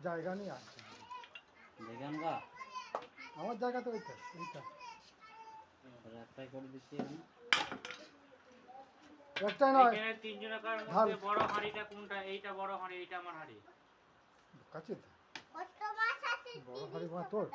জায়গা নেই আছে আমার জায়গা তো এইটা একটাই করে দিচ্ছি আমি একটাই নয় এখানে তিনজনের মধ্যে বড় হাঁড়িটা কোনটা? এইটা বড় হাঁড়ি, এইটা আমার হাঁড়ি। কাছে তো কত মাছ আছে বড় হাঁড়ি মা তোর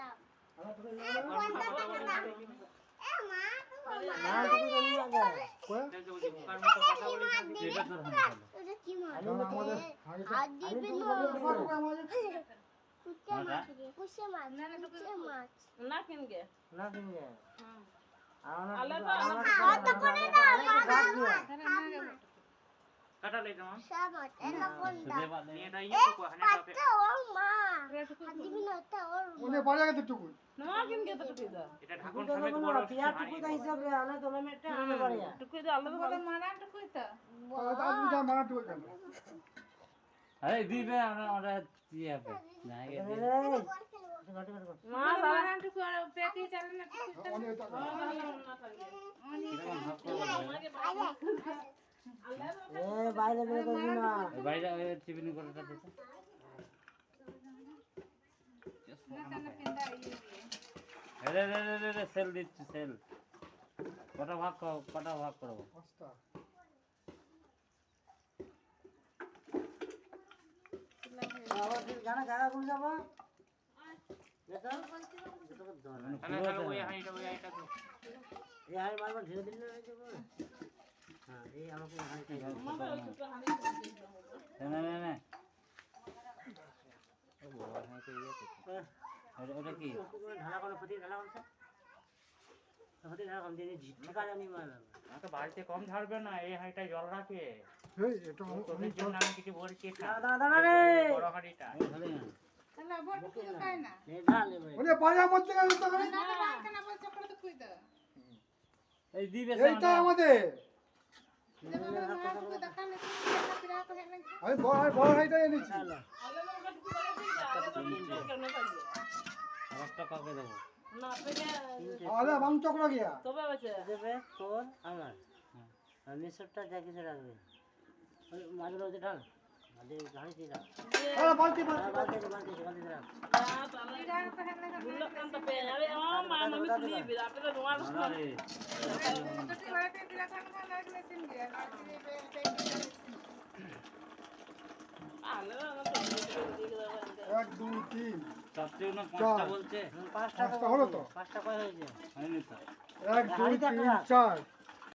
দিবে আমরা বাইরে টিফিন করাটা দিতে সেল দিচ্ছি সেল কটা ভাগ করবো জানা জায়গা কোন যাবো বারবার ঢেলে দিলে হ্যাঁ এই আমাকে ওটা কি ঢালা করে প্রতি ঢালা বাড়িতে কম ঝাড়বে না, এই হাঁড়িটায় জল রাখে। তোদের জন্য আমি কিছু বলছি বড় হাঁড়িটা এইটা আমাদের আমি বড় হাঁড়িটাই এনেছি আরেকটা কাকে দেবো আরে বাং চক্র গিয়া দেবে তোর আমার আর নিঃসবটা যা কিছু রাখবে ওই মাঝে রোজে ঢাল মাঝে গাড়ি দিয়ে রাখ বালতি রাখ এক দুই তিন বলছে পাঁচটা হলো তো পাঁচটা কয় হয়েছে এক দুই তিন চার